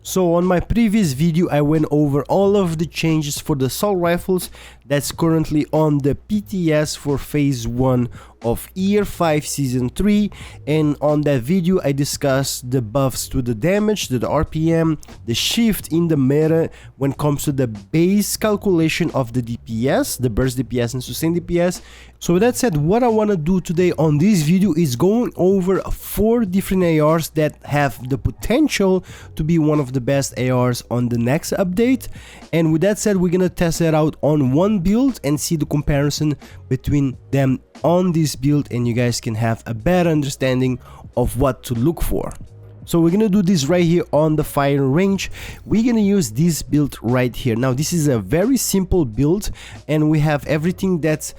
So on my previous video I went over all of the changes for the assault rifles that's currently on the PTS for phase 1 of year 5 season 3, and on that video I discussed the buffs to the damage, to the RPM, the shift in the meta when it comes to the base calculation of the DPS, the burst DPS and sustain DPS. So with that said, what I want to do today on this video is going over 4 different ARs that have the potential to be one of the best ARs on the next update. And with that said, we're gonna test it out on one build and see the comparison between them on this build, and you guys can have a better understanding of what to look for. So we're gonna do this right here on the firing range. We're gonna use this build right here. Now this is a very simple build, and we have everything that's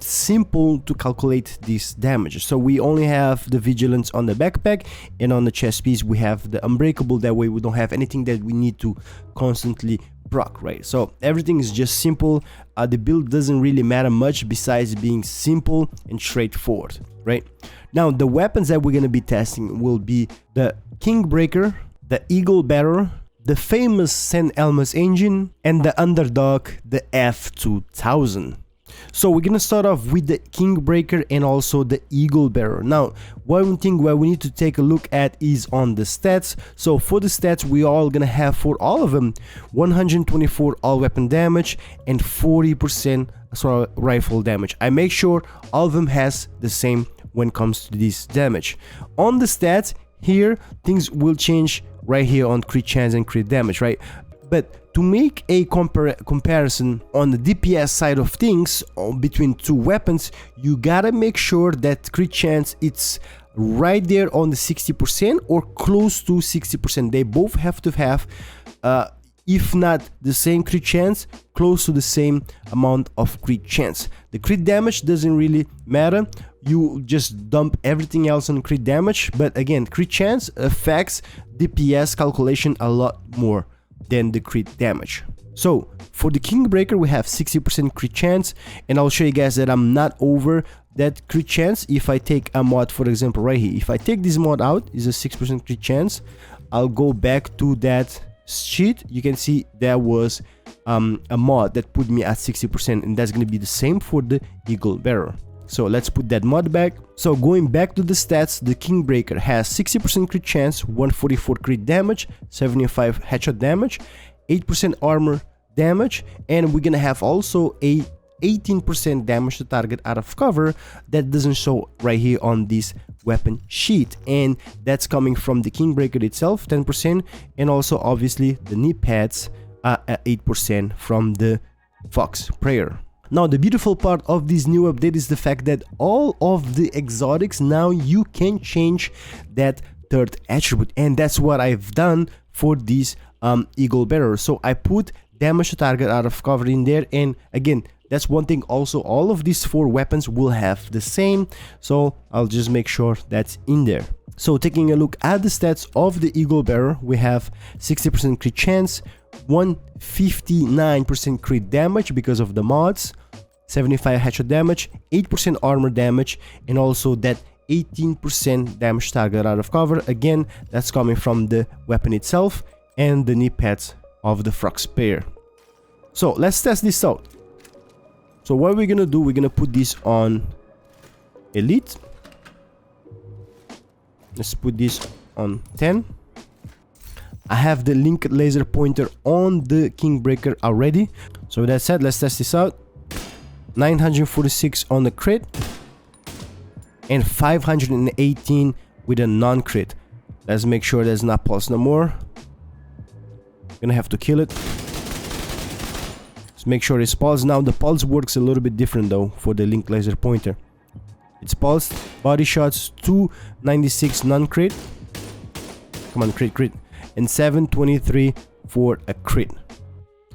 simple to calculate this damage. So we only have the vigilance on the backpack, and on the chest piece we have the unbreakable. That way we don't have anything that we need to constantly proc, right? So everything is just simple. The build doesn't really matter much besides being simple and straightforward, right? Now the weapons that we're going to be testing will be the Kingbreaker, the Eagle Bearer, the famous Elmos Engine, and the underdog, the F2000. So we're gonna start off with the Kingbreaker and also the Eagle Bearer. Now one thing where we need to take a look at is on the stats. So for the stats, we are gonna have for all of them 124 all weapon damage and 40% assault rifle damage. I make sure all of them has the same when it comes to this damage. On the stats here, things will change right here on crit chance and crit damage, right? But to make a comparison on the DPS side of things between two weapons, you gotta make sure that crit chance it's right there on the 60% or close to 60%. They both have to have, if not the same crit chance, close to the same amount of crit chance. The crit damage doesn't really matter. You just dump everything else on crit damage, but again, crit chance affects DPS calculation a lot more than the crit damage. So for the Kingbreaker we have 60% crit chance, and I'll show you guys that I'm not over that crit chance. If I take a mod, for example right here, if I take this mod out, is a 6% crit chance. I'll go back to that sheet. You can see there was a mod that put me at 60%, and that's going to be the same for the Eagle Bearer. So let's put that mod back. So going back to the stats, the Kingbreaker has 60% crit chance, 144 crit damage, 75 headshot damage, 8% armor damage, and we're gonna have also a 18% damage to target out of cover that doesn't show right here on this weapon sheet, and that's coming from the Kingbreaker itself, 10%, and also obviously the knee pads at 8% from the Fox Prayer. Now the beautiful part of this new update is the fact that all of the exotics, now you can change that third attribute, and that's what I've done for this Eagle Bearer. So I put damage to target out of cover in there, and again, that's one thing also, all of these 4 weapons will have the same, so I'll just make sure that's in there. So taking a look at the stats of the Eagle Bearer, we have 60% crit chance, 159% crit damage because of the mods, 75 headshot damage, 8% armor damage, and also that 18% damage target out of cover. Again, that's coming from the weapon itself and the knee pads of the Fox Prayer. So let's test this out. So what we're gonna do, we're gonna put this on Elite. Let's put this on 10. I have the linked laser pointer on the Kingbreaker already. So with that said, let's test this out. 946 on the crit and 518 with a non-crit. Let's make sure there's not pulse no more. Gonna have to kill it. Let's make sure it's pulse. Now the pulse works a little bit different though for the linked laser pointer. It's pulsed, body shots, 296 non-crit. Come on, crit. And 723 for a crit.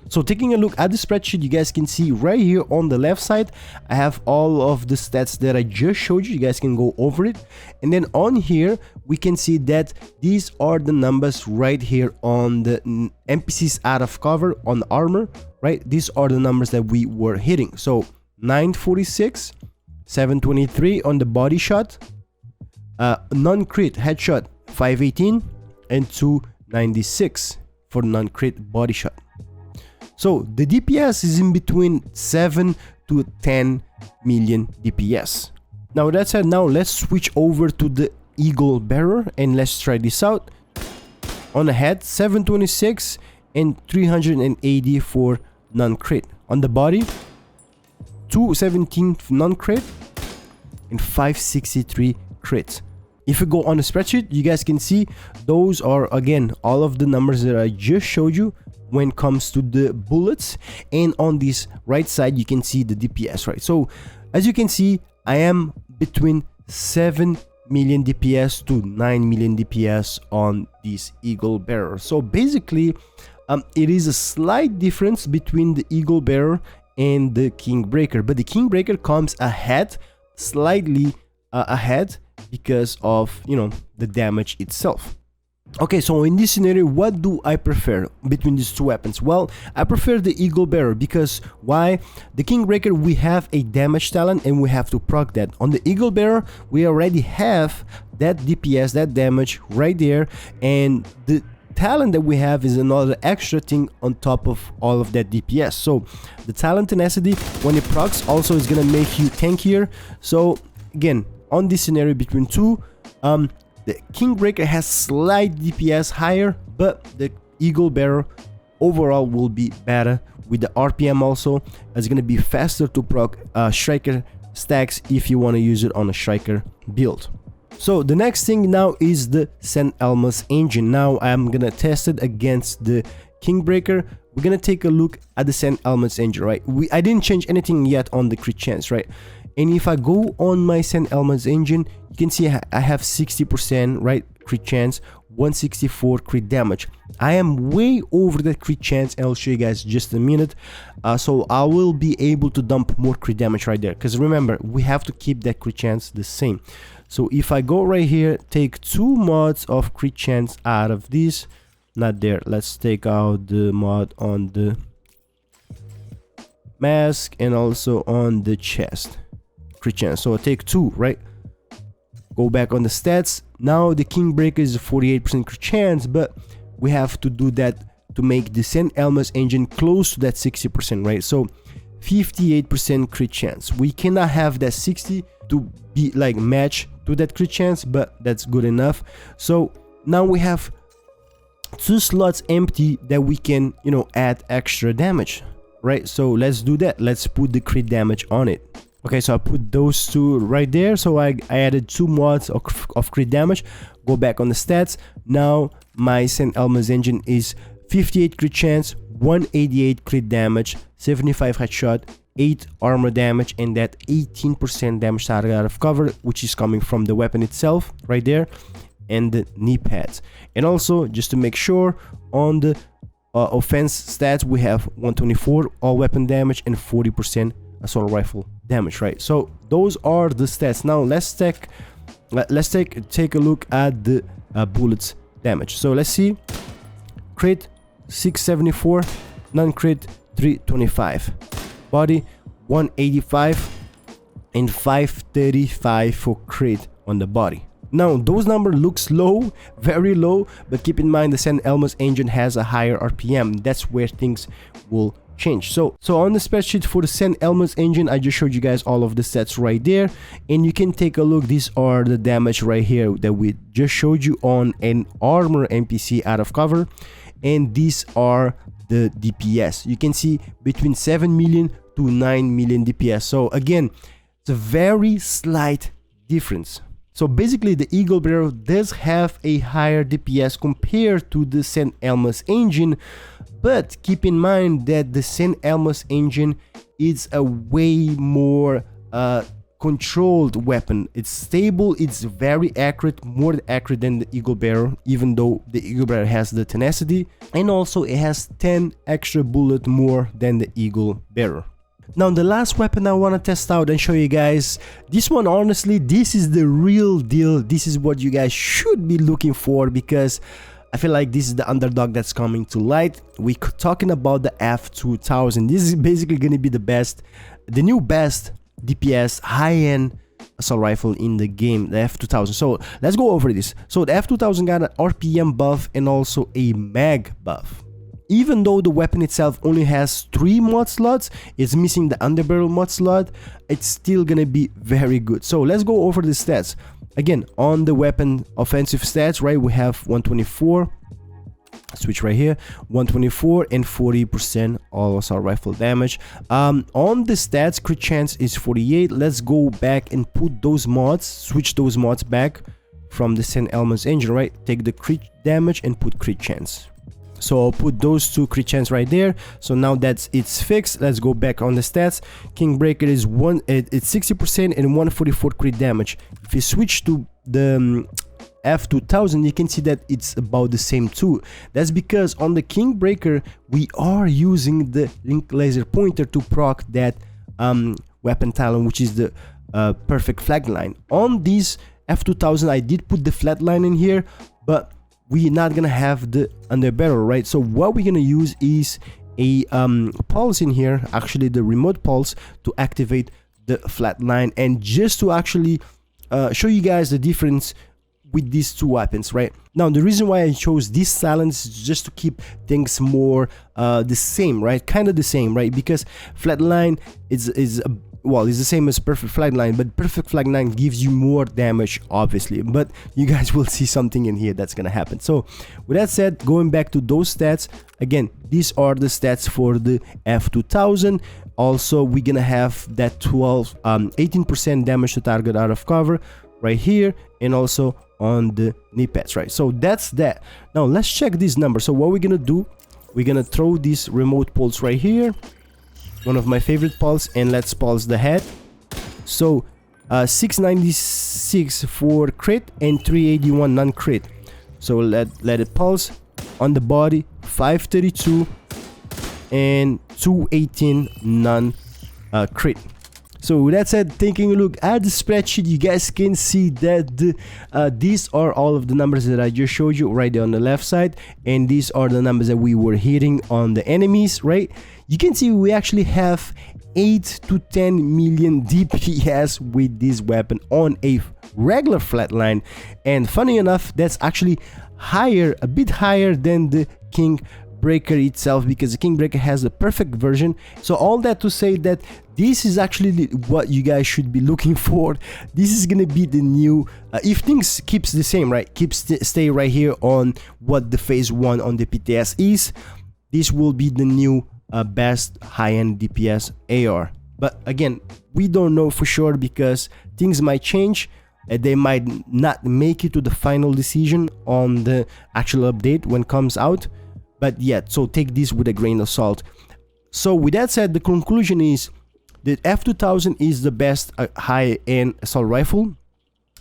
So taking a look at the spreadsheet, you guys can see right here on the left side, I have all of the stats that I just showed you. You guys can go over it. And then on here, we can see that these are the numbers right here on the NPCs out of cover on the armor, right? These are the numbers that we were hitting. So 946, 723 on the body shot, non-crit headshot 518, and 2 96 for non-crit body shot. So the DPS is in between 7 to 10 million DPS. Now that said, now let's switch over to the Eagle Bearer and let's try this out. On the head, 726 and 380 for non-crit. On the body, 217 non-crit and 563 crits. If you go on the spreadsheet, you guys can see those are again all of the numbers that I just showed you when it comes to the bullets, and on this right side you can see the DPS, right? So as you can see, I am between 7 million DPS to 9 million DPS on this Eagle Bearer. So basically it is a slight difference between the Eagle Bearer and the Kingbreaker, but the Kingbreaker comes ahead, slightly ahead, because of, you know, the damage itself. Okay, so in this scenario, what do I prefer between these two weapons? Well, I prefer the Eagle Bearer because why? The Kingbreaker, we have a damage talent and we have to proc that. On the Eagle Bearer, we already have that DPS, that damage right there, and the talent that we have is another extra thing on top of all of that DPS. So the talent tenacity, when it procs, also is gonna make you tankier. So again, on this scenario between two, the Kingbreaker has slight DPS higher, but the Eagle Bearer overall will be better with the RPM. Also, it's gonna be faster to proc striker stacks if you want to use it on a striker build. So the next thing now is the Elmos Engine. Now I'm gonna test it against the Kingbreaker. We're gonna take a look at the Elmos Engine, right? I didn't change anything yet on the crit chance, right? And if I go on my Elmos Engine, you can see I have 60%, right, crit chance, 164 crit damage. I am way over that crit chance, and I'll show you guys just a minute. So I will be able to dump more crit damage right there, because remember, we have to keep that crit chance the same. So if I go right here, take 2 mods of crit chance out of this, not there, let's take out the mod on the mask and also on the chest crit chance. So I take 2, right? Go back on the stats. Now the Kingbreaker is a 48% crit chance, but we have to do that to make the Elmos Engine close to that 60%, right? So 58% crit chance. We cannot have that 60 to be like match to that crit chance, but that's good enough. So now we have 2 slots empty that we can, you know, add extra damage, right? So let's do that. Let's put the crit damage on it. Okay, so I put those 2 right there. So I added 2 mods of crit damage. Go back on the stats. Now my Elmos Engine is 58 crit chance, 188 crit damage, 75 headshot, 8 armor damage, and that 18% damage target out of cover, which is coming from the weapon itself right there, and the knee pads. And also, just to make sure, on the offense stats, we have 124 all weapon damage and 40% assault rifle damage, right? So those are the stats. Now let's take a look at the bullets damage. So let's see. Crit 674, non-crit 325, body 185, and 535 for crit on the body. Now those numbers looks low, very low, but keep in mind the Elmos Engine has a higher RPM. That's where things will change. So on the spreadsheet for the Elmos Engine, I just showed you guys all of the stats right there, and you can take a look. These are the damage right here that we just showed you on an armor NPC out of cover, and these are the DPS. You can see between 7 million to 9 million DPS. So again, it's a very slight difference. So basically the Eagle Bearer does have a higher DPS compared to the Elmos Engine, but keep in mind that the Elmos Engine is a way more controlled weapon. It's stable, it's very accurate, more accurate than the Eagle Bearer, even though the Eagle Bearer has the tenacity, and also it has 10 extra bullet more than the Eagle Bearer. Now the last weapon I want to test out and show you guys, this one, honestly, this is the real deal. This is what you guys should be looking for, because I feel like this is the underdog that's coming to light. We're talking about the F2000. This is basically going to be the new best DPS high-end assault rifle in the game, the F2000. So let's go over this. So the F2000 got an RPM buff and also a mag buff. Even though the weapon itself only has 3 mod slots, it's missing the underbarrel mod slot, it's still gonna be very good. So let's go over the stats. Again, on the weapon offensive stats, right, we have 124, switch right here, 124 and 40% all assault rifle damage. On the stats, crit chance is 48. Let's go back and put those mods, switch those mods back from the Elmos Engine, right? Take the crit damage and put crit chance. So I'll put those 2 crit chance right there. So now it's fixed. Let's go back on the stats. Kingbreaker is it's 60% and 144 crit damage. If you switch to the F2000, you can see that it's about the same too. That's because on the Kingbreaker we are using the link laser pointer to proc that weapon talent, which is the perfect flatline. On this F2000 I did put the flatline in here, but we're not gonna have the underbarrel, right? So what we're gonna use is a pulse in here, actually the remote pulse, to activate the flatline, and just to actually show you guys the difference with these 2 weapons, right? Now the reason why I chose this silence is just to keep things more the same, right? Kind of the same, right? Because flatline is well, it's the same as perfect flatline, but perfect flatline gives you more damage, obviously. But you guys will see something in here that's gonna happen. So with that said, going back to those stats, again, these are the stats for the F2000. Also, we're gonna have that 18% damage to target out of cover right here, and also on the knee pads, right? So that's that. Now let's check this number. So what we're gonna do, we're gonna throw this remote pulse right here, one of my favorite pulse, and let's pulse the head. So 696 for crit and 381 non-crit. So let it pulse. On the body, 532 and 218 non-crit. So with that said, taking a look at the spreadsheet, you guys can see that these are all of the numbers that I just showed you right there on the left side, and these are the numbers that we were hitting on the enemies, right? You can see we actually have 8 to 10 million DPS with this weapon on a regular flatline, and funny enough, that's actually higher, a bit higher than the Kingbreaker itself, because the Kingbreaker has the perfect version. So all that to say that this is actually what you guys should be looking for. This is gonna be the new if things keeps the same, right, stay right here on what the phase 1 on the PTS is, this will be the new best high-end DPS AR. But again, we don't know for sure because things might change. They might not make it to the final decision on the actual update when it comes out. But yeah, so take this with a grain of salt. So with that said, the conclusion is that F2000 is the best high-end assault rifle,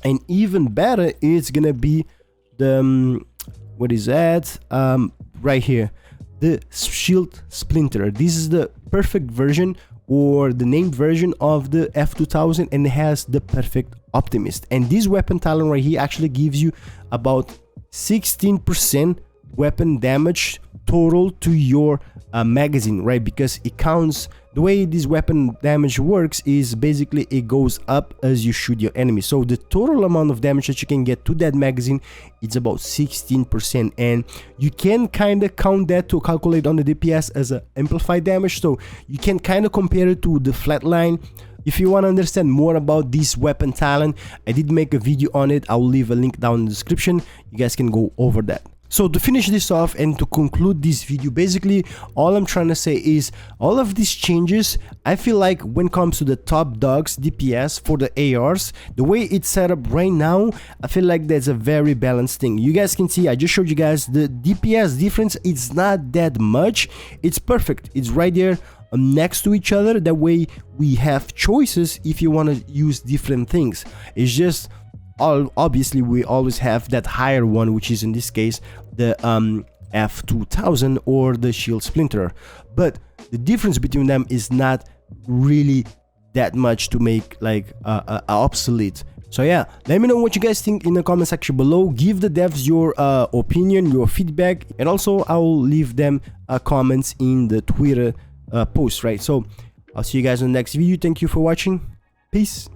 and even better, it's gonna be the what is that? Right here, the Shield Splinter. This is the perfect version, or the named version of the F2000, and it has the perfect Optimist. And this weapon talent right here actually gives you about 16% weapon damage total to your magazine, right? Because it counts, the way this weapon damage works is basically it goes up as you shoot your enemy. So the total amount of damage that you can get to that magazine, it's about 16%, and you can kind of count that to calculate on the DPS as a amplified damage. So you can kind of compare it to the flatline. If you want to understand more about this weapon talent, I did make a video on it. I'll leave a link down in the description. You guys can go over that. So to finish this off and to conclude this video, basically all I'm trying to say is all of these changes, I feel like when it comes to the top dogs DPS for the ARs, the way it's set up right now, I feel like that's a very balanced thing. You guys can see, I just showed you guys the DPS difference. It's not that much. It's perfect. It's right there next to each other. That way we have choices if you want to use different things. It's just obviously we always have that higher one, which is in this case the F2000 or the Shield Splinter, but the difference between them is not really that much to make like obsolete. So yeah, let me know what you guys think in the comment section below. Give the devs your opinion, your feedback, and also I'll leave them comments in the Twitter post, right? So I'll see you guys in the next video. Thank you for watching. Peace.